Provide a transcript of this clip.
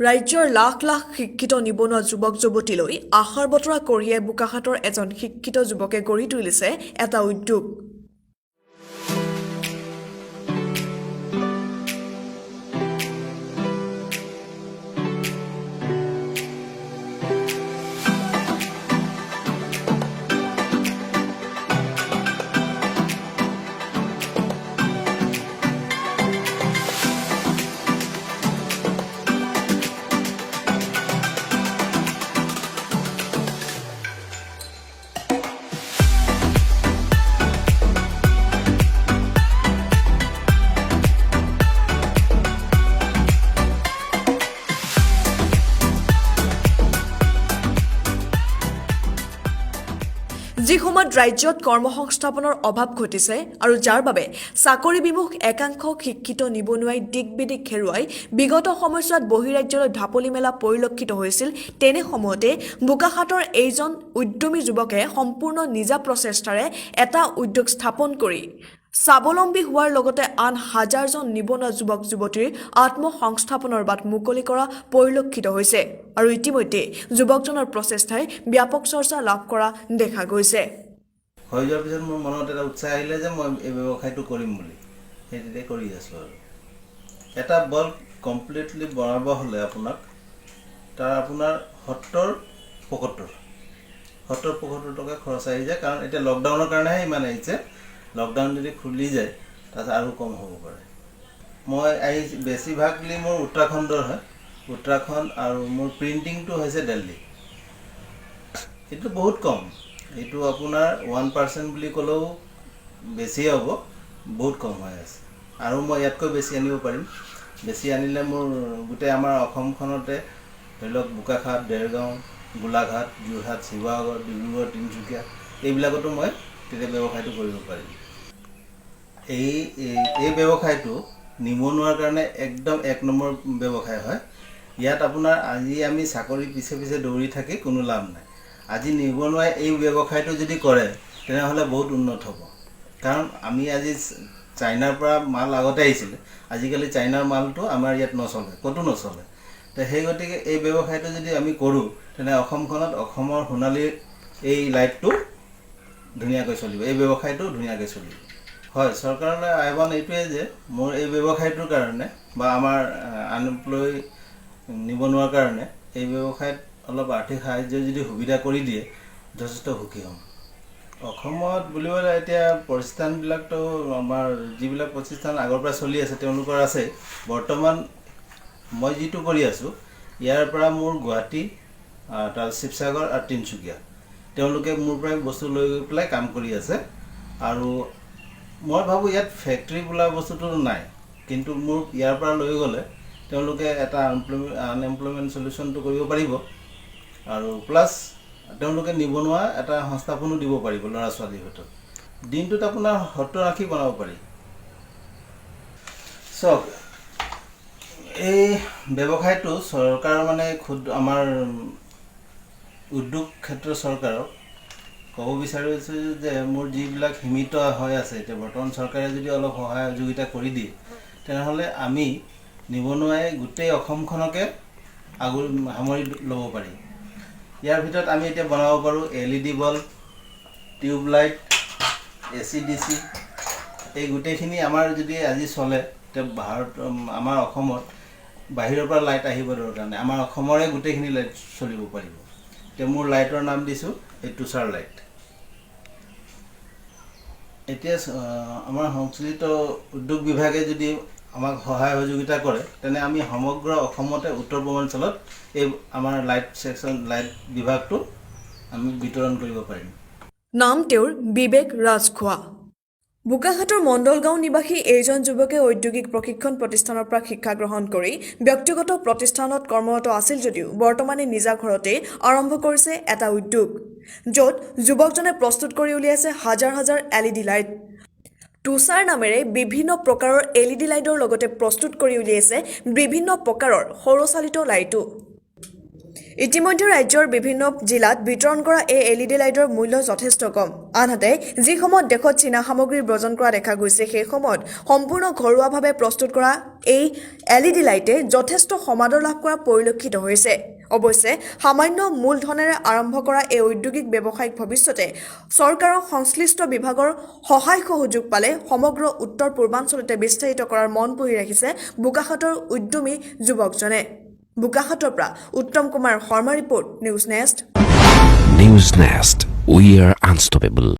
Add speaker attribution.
Speaker 1: ৰাজ্যৰ লাখ লাখ শিক্ষিত নিবনুৱা যুৱক যুৱতীলৈ আশাৰ বতৰা কঢ়িয়াই বোকাখাতৰ এজন শিক্ষিত যুৱকে গঢ়ি তুলিছে এটা উদ্যোগ। যি সময়ত ৰাজ্যত কৰ্মসংস্থাপনৰ অভাৱ ঘটিছে আৰু যাৰ বাবে চাকৰি বিমুখ একাংশ শিক্ষিত নিবনুৱাই দিক বিদিক হেৰুৱাই বিগত সময়ছোৱাত বহিৰাজ্যলৈ ঢাপলি মেলা পৰিলক্ষিত হৈছিল, তেনে সময়তে বোকাখাতৰ এইজন উদ্যমী যুৱকে সম্পূৰ্ণ নিজা প্ৰচেষ্টাৰে এটা উদ্যোগ স্থাপন কৰি স্বাৱলম্বী হোৱাৰ লগতে আন হাজাৰজন নিবনুৱা যুৱক যুৱতীৰ আত্মসংস্থাপনৰ বাট মুকলি কৰা পৰিলক্ষিত হৈছে আৰু ইতিমধ্যে যুৱকজনৰ প্ৰচেষ্টাই ব্যাপক চৰ্চা লাভ কৰা দেখা গৈছে।
Speaker 2: হৈ যোৱাৰ পিছত মোৰ মনত এটা উৎসাহ আহিলে যে মই এই ব্যৱসায়টো কৰিম বুলি, সেইটোতে কৰি আছোঁ। আৰু এটা বল কমপ্লিটলি বনাব হ'লে তাৰ আপোনাৰ 70-75 টকা খৰচ আহি যায়, কাৰণ এতিয়া লকডাউনৰ কাৰণেহে ইমান আহিছে। লকডাউন যদি খুলি যায় তাৰপিছত আৰু কম হ'ব পাৰে। মই বেছিভাগলি মোৰ উত্তৰাখণ্ডৰ হয়, উত্তৰাখণ্ড, আৰু মোৰ প্ৰিণ্টিংটো হৈছে দিল্লী। এইটো বহুত কম, এইটো আপোনাৰ 1% বুলি ক'লেও বেছিয়ে হ'ব, বহুত কম হৈ আছে। আৰু মই ইয়াতকৈ বেছি আনিব পাৰিম। বেছি আনিলে মোৰ গোটেই আমাৰ অসমখনতে ধৰি লওক বোকাখাত, দেৰগাঁও, গোলাঘাট, যোৰহাট, শিৱসাগৰ, ডিব্ৰুগড়, তিনিচুকীয়া এইবিলাকতো মই তেতিয়া ব্যৱসায়টো কৰিব পাৰিম। এই ব্যৱসায়টো নিবনুৱাৰ কাৰণে একদম 1 নম্বৰ ব্যৱসায় হয়। ইয়াত আপোনাৰ আজি আমি চাকৰি পিছে পিছে দৌৰি থাকি কোনো লাভ নাই। আজি নিবনুৱাই এই ব্যৱসায়টো যদি কৰে তেনেহ'লে বহুত উন্নত হ'ব। কাৰণ আমি আজি চাইনাৰ পৰা মাল আগতে আহিছিলে, আজিকালি চাইনাৰ মালটো আমাৰ ইয়াত নচলে, ক'তো নচলে। তো সেই গতিকে এই ব্যৱসায়টো যদি আমি কৰোঁ তেনে অসমখনত অসমৰ সোণালী এই লাইটটো ধুনীয়াকৈ চলিব, এই ব্যৱসায়টো ধুনীয়াকৈ চলিব। হয়, চৰকাৰলৈ আহ্বান এইটোৱে যে মোৰ এই ব্যৱসায়টোৰ কাৰণে বা আমাৰ আনএমপ্লয় নিবনুৱাৰ কাৰণে এই ব্যৱসায়ত অলপ আৰ্থিক সাহাৰ্য যদি সুবিধা কৰি দিয়ে যথেষ্ট সুখী হ'ম। অসমত বুলিবলৈ এতিয়া প্ৰতিষ্ঠানবিলাকতো আমাৰ যিবিলাক প্ৰতিষ্ঠান আগৰ পৰা চলি আছে তেওঁলোকৰ আছে। বৰ্তমান মই যিটো কৰি আছোঁ ইয়াৰ পৰা মোৰ গুৱাহাটী, তাৰ শিৱসাগৰ আৰু তিনিচুকীয়া তেওঁলোকে মোৰ পৰাই বস্তু লৈ গৈ পেলাই কাম কৰি আছে। আৰু মই ভাবোঁ ইয়াত ফেক্টৰী বোলা বস্তুটো নাই, কিন্তু মোৰ ইয়াৰ পৰা লৈ গ'লে তেওঁলোকে এটা আনএমপ্লয়মেণ্ট চলিউশ্যনটো কৰিব পাৰিব, আৰু প্লাছ তেওঁলোকে নিবনুৱা এটা সংস্থাপনো দিব পাৰিব ল'ৰা ছোৱালীৰ ভিতৰত। দিনটোত আপোনাৰ 70-80 বনাব পাৰি। চাওক, এই ব্যৱসায়টো চৰকাৰ মানে আমাৰ উদ্যোগ ক্ষেত্ৰৰ চৰকাৰক ক'ব বিচাৰিছোঁ যে মোৰ যিবিলাক সীমিত হৈ আছে এতিয়া বৰ্তমান চৰকাৰে যদি অলপ সহায় সহযোগিতা কৰি দিয়ে তেনেহ'লে আমি নিবনুৱাই গোটেই অসমখনকে সামৰি ল'ব পাৰিম। ইয়াৰ ভিতৰত আমি এতিয়া বনাব পাৰোঁ LED বাল্ব, টিউবলাইট, AC/DC, এই গোটেইখিনি আমাৰ যদি আজি চলে তেতিয়া আমাৰ অসমত বাহিৰৰ পৰা লাইট আহিব দৰকাৰ নাই, আমাৰ অসমৰে গোটেইখিনি লাইট চলিব পাৰিব। এতিয়া মোৰ লাইটৰ নাম দিছোঁ এই তুষাৰ লাইট। এতিয়া আমাৰ সংশ্লিষ্ট উদ্যোগ বিভাগে যদি আমাক সহায় সহযোগিতা কৰে তেনে আমি সমগ্ৰ অসমতে উত্তৰ পূৰ্বাঞ্চলত এই আমাৰ লাইট বিভাগটো আমি বিতৰণ কৰিব পাৰিম।
Speaker 1: নাম তেওঁৰ বিবেক ৰাজখোৱা। বোকাখাতৰ মণ্ডলগাঁও নিবাসী এইজন যুৱকে ঔদ্যোগিক প্ৰশিক্ষণ প্ৰতিষ্ঠানৰ পৰা শিক্ষা গ্ৰহণ কৰি ব্যক্তিগত প্ৰতিষ্ঠানত কৰ্মৰত আছিল যদিও বৰ্তমানে নিজা ঘৰতে আৰম্ভ কৰিছে এটা উদ্যোগ, য'ত যুৱকজনে প্ৰস্তুত কৰি উলিয়াইছে হাজাৰ হাজাৰ LED লাইট। তুষাৰ নামেৰে বিভিন্ন প্ৰকাৰৰ LED লাইটৰ লগতে প্ৰস্তুত কৰি উলিয়াইছে বিভিন্ন প্ৰকাৰৰ সৌৰচালিত লাইটো। ইতিমধ্যে ৰাজ্যৰ বিভিন্ন জিলাত বিতৰণ কৰা এই LED লাইটৰ মূল্য যথেষ্ট কম আনহাতে যি সময়ত দেশত চীনা সামগ্ৰী বৰ্জন কৰা দেখা গৈছে সেই সময়ত সম্পূৰ্ণ ঘৰুৱাভাৱে প্ৰস্তুত কৰা এই LED লাইটে যথেষ্ট সমাদৰ লাভ কৰা পৰিলক্ষিত হৈছে অৱশ্যে সামান্য মূলধনেৰে আৰম্ভ কৰা এই ঔদ্যোগিক ব্যৱসায়িক ভৱিষ্যতে চৰকাৰৰ সংশ্লিষ্ট বিভাগৰ সহায় সহযোগ পালে সমগ্ৰ উত্তৰ পূৰ্বাঞ্চলতে বিস্তাৰিত কৰাৰ মন পুৰি ৰাখিছে বোকাখাতৰ উদ্যমী যুৱকজনে বোকাখাতৰ পৰা Uttam Kumar Sharma report news nest
Speaker 3: News Nest. We are unstoppable.